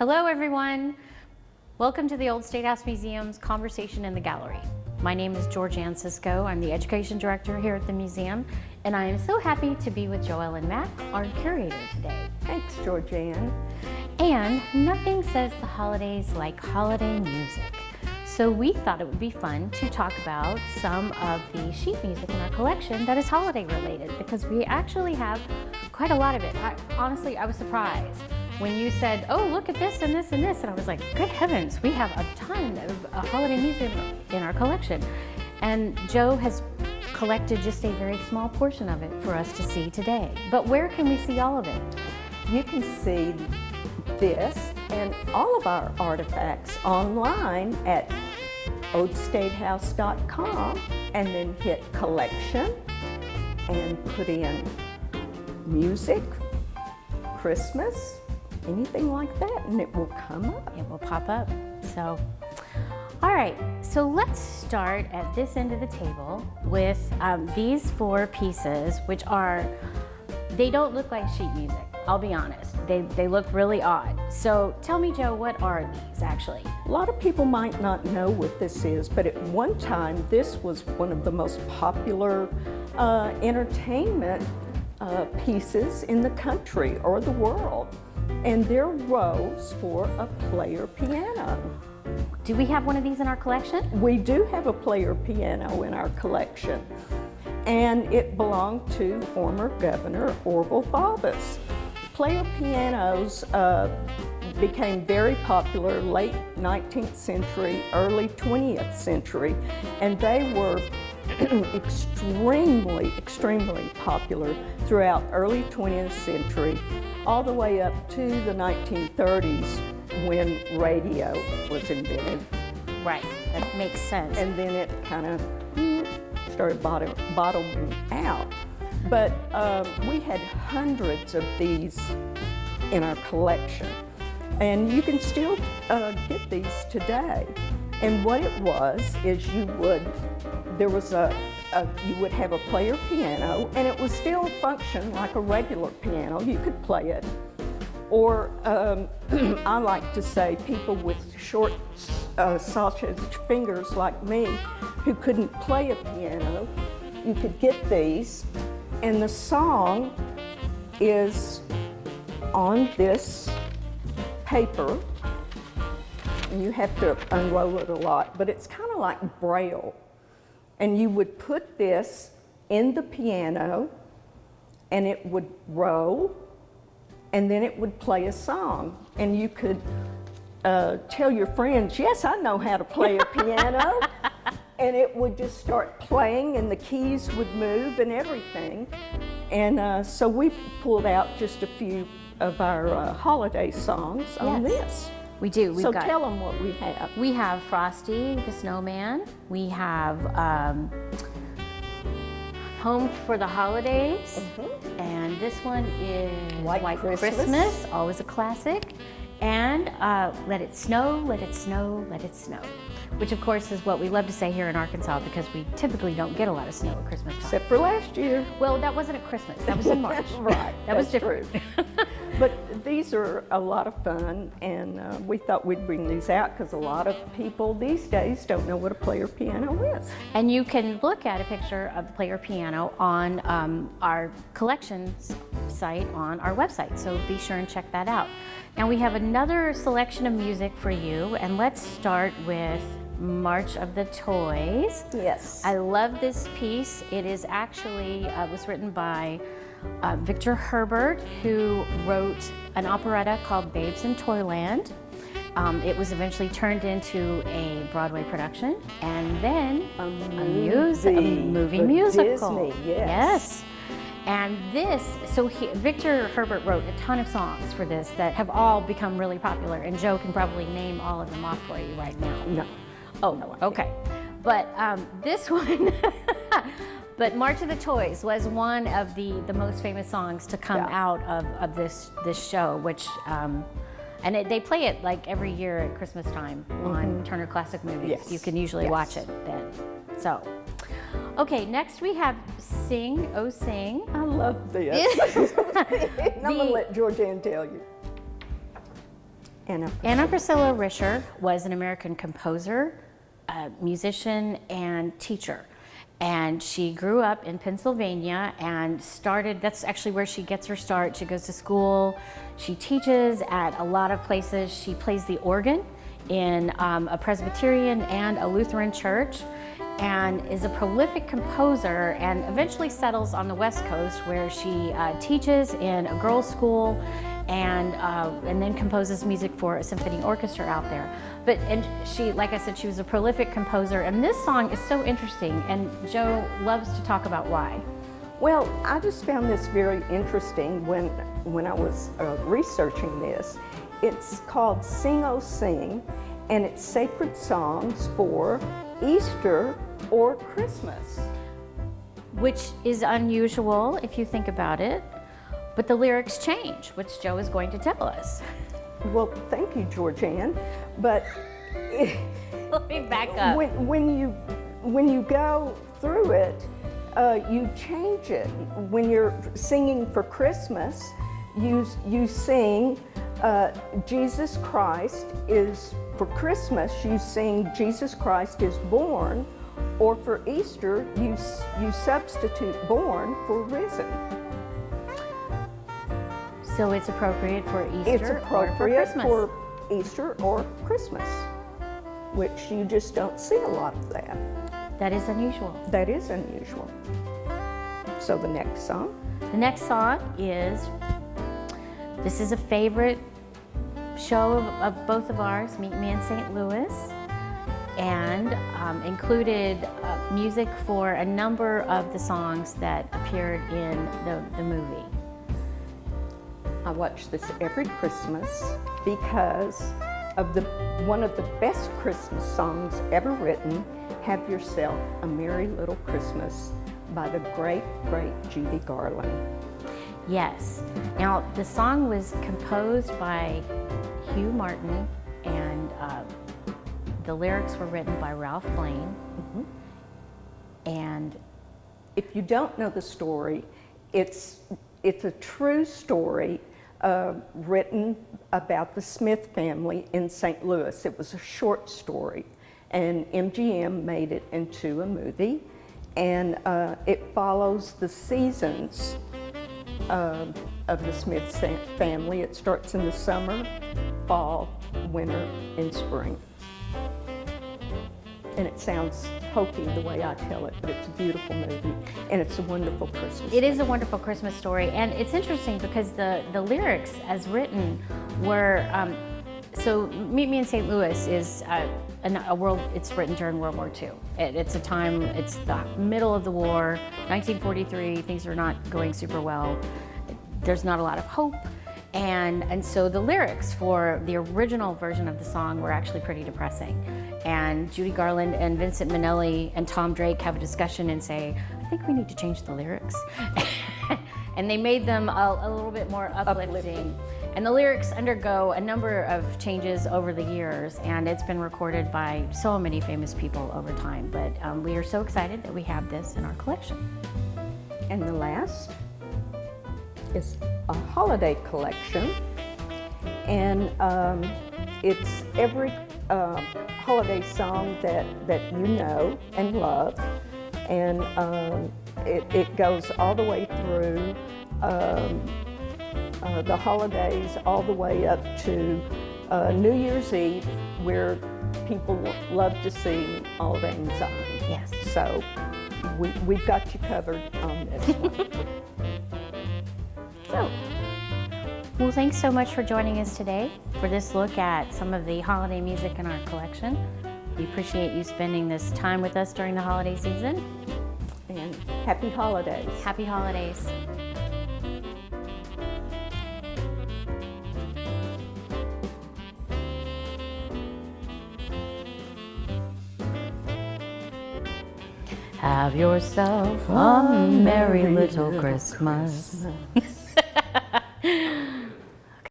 Hello everyone. Welcome to the Old State House Museum's Conversation in the Gallery. My name is Georganne Sisco. I'm the Education Director here at the museum, and I am so happy to be with Joelle and Maack, our curator today. Thanks, Georganne. And nothing says the holidays like holiday music. So we thought it would be fun to talk about some of the sheet music in our collection that is holiday related, because we actually have quite a lot of it. Honestly, I was surprised when you said, oh, look at this and this and this. And I was like, good heavens, we have a ton of holiday music in our collection. And Joe has collected just a very small portion of it for us to see today. But where can we see all of it? You can see this and all of our artifacts online at oldstatehouse.com, and then hit collection and put in music, Christmas, anything like that, and it will come up. It will pop up. So, all right, so let's start at this end of the table with these four pieces, which are, they don't look like sheet music, I'll be honest. They look really odd. So tell me, Joe, what are these actually? A lot of people might not know what this is, but at one time, this was one of the most popular entertainment pieces in the country or the world. And they're rows for a player piano. Do we have one of these in our collection? We do have a player piano in our collection, and it belonged to former Governor Orville Faubus. Player pianos became very popular late 19th century, early 20th century, and they were extremely popular throughout early 20th century, all the way up to the 1930s when radio was invented. Right, that makes sense. And then it kind of started bottoming out. But we had hundreds of these in our collection, and you can still get these today. And what it was is you would have a player piano, and it would still function like a regular piano. You could play it. Or I like to say people with short sausage fingers like me who couldn't play a piano, you could get these, and the song is on this paper, and you have to unroll it a lot, but it's kind of like Braille. And you would put this in the piano, and it would roll, and then it would play a song. And you could tell your friends, yes, I know how to play a piano. And it would just start playing, and the keys would move and everything. And so we pulled out just a few of our holiday songs on this. We do. So tell them what we have. We have Frosty the Snowman. We have Home for the Holidays. And this one is White Christmas, always a classic. And Let It Snow, Let It Snow, Let It Snow, which of course is what we love to say here in Arkansas, because we typically don't get a lot of snow at Christmas time. Except for last year. Well, that wasn't at Christmas. That was in March. Right. That was different. But these are a lot of fun, and we thought we'd bring these out because a lot of people these days don't know what a player piano is. And you can look at a picture of the player piano on our collections site on our website, so be sure and check that out. Now we have another selection of music for you, and let's start with March of the Toys. Yes. I love this piece. It is actually, was written by Victor Herbert, who wrote an operetta called Babes in Toyland. It was eventually turned into a Broadway production, and then a movie musical. Disney, Yes. And this, Victor Herbert wrote a ton of songs for this that have all become really popular, and Joe can probably name all of them off for you right now. No. Oh, no, okay. But this one, but March of the Toys was one of the most famous songs to come out of this show, which, and they play it like every year at Christmas time on Turner Classic Movies. Yes. You can usually watch it then. So, okay, next we have Sing, Oh Sing. I love this. I'm going to let Georganne tell you. Anna Priscilla Risher was an American composer, musician, and teacher. And she grew up in Pennsylvania and that's actually where she gets her start. She goes to school, she teaches at a lot of places. She plays the organ in a Presbyterian and a Lutheran church, and is a prolific composer, and eventually settles on the West Coast where she teaches in a girls' school and then composes music for a symphony orchestra out there. And she, like I said, she was a prolific composer, and this song is so interesting, and Joe loves to talk about why. Well, I just found this very interesting when I was researching this. It's called Sing, Oh Sing, and it's sacred songs for Easter or Christmas. Which is unusual if you think about it, but the lyrics change, which Joe is going to tell us. Well, thank you, Georganne. But let me back up. When you go through it, you change it. When you're singing for Christmas, you sing Jesus Christ is, for Christmas you sing Jesus Christ is born, or for Easter you substitute born for risen. So it's appropriate for Easter It's appropriate or for Christmas. for Easter or Christmas, which you just don't see a lot of that. That is unusual. That is unusual. So the next song? The next song this is a favorite show of both of ours, Meet Me in St. Louis, and included music for a number of the songs that appeared in the movie. I watch this every Christmas because of one of the best Christmas songs ever written, Have Yourself a Merry Little Christmas, by the great, great Judy Garland. Yes. Now, the song was composed by Hugh Martin, and the lyrics were written by Ralph Blaine. Mm-hmm. And if you don't know the story, it's a true story written about the Smith family in St. Louis. It was a short story, and MGM made it into a movie, and it follows the seasons of the Smith family. It starts in the summer, fall, winter, and spring. And it sounds hokey the way I tell it, but it's a beautiful movie, and it's a wonderful Christmas It is a wonderful Christmas story, and it's interesting because the lyrics as written were, so Meet Me in St. Louis is a world, it's written during World War II. It's a time, it's the middle of the war, 1943, things are not going super well. There's not a lot of hope. And so the lyrics for the original version of the song were actually pretty depressing. And Judy Garland and Vincent Minnelli and Tom Drake have a discussion and say, I think we need to change the lyrics. And they made them a little bit more uplifting. And the lyrics undergo a number of changes over the years, and it's been recorded by so many famous people over time. But we are so excited that we have this in our collection. And the last is a holiday collection, and it's every holiday song that you know and love, and it goes all the way through the holidays, all the way up to New Year's Eve, where people love to sing All Lang Syne. Yes. So we've got you covered on this one. So, well, thanks so much for joining us today for this look at some of the holiday music in our collection. We appreciate you spending this time with us during the holiday season. And happy holidays. Happy holidays. Have yourself a merry little Christmas.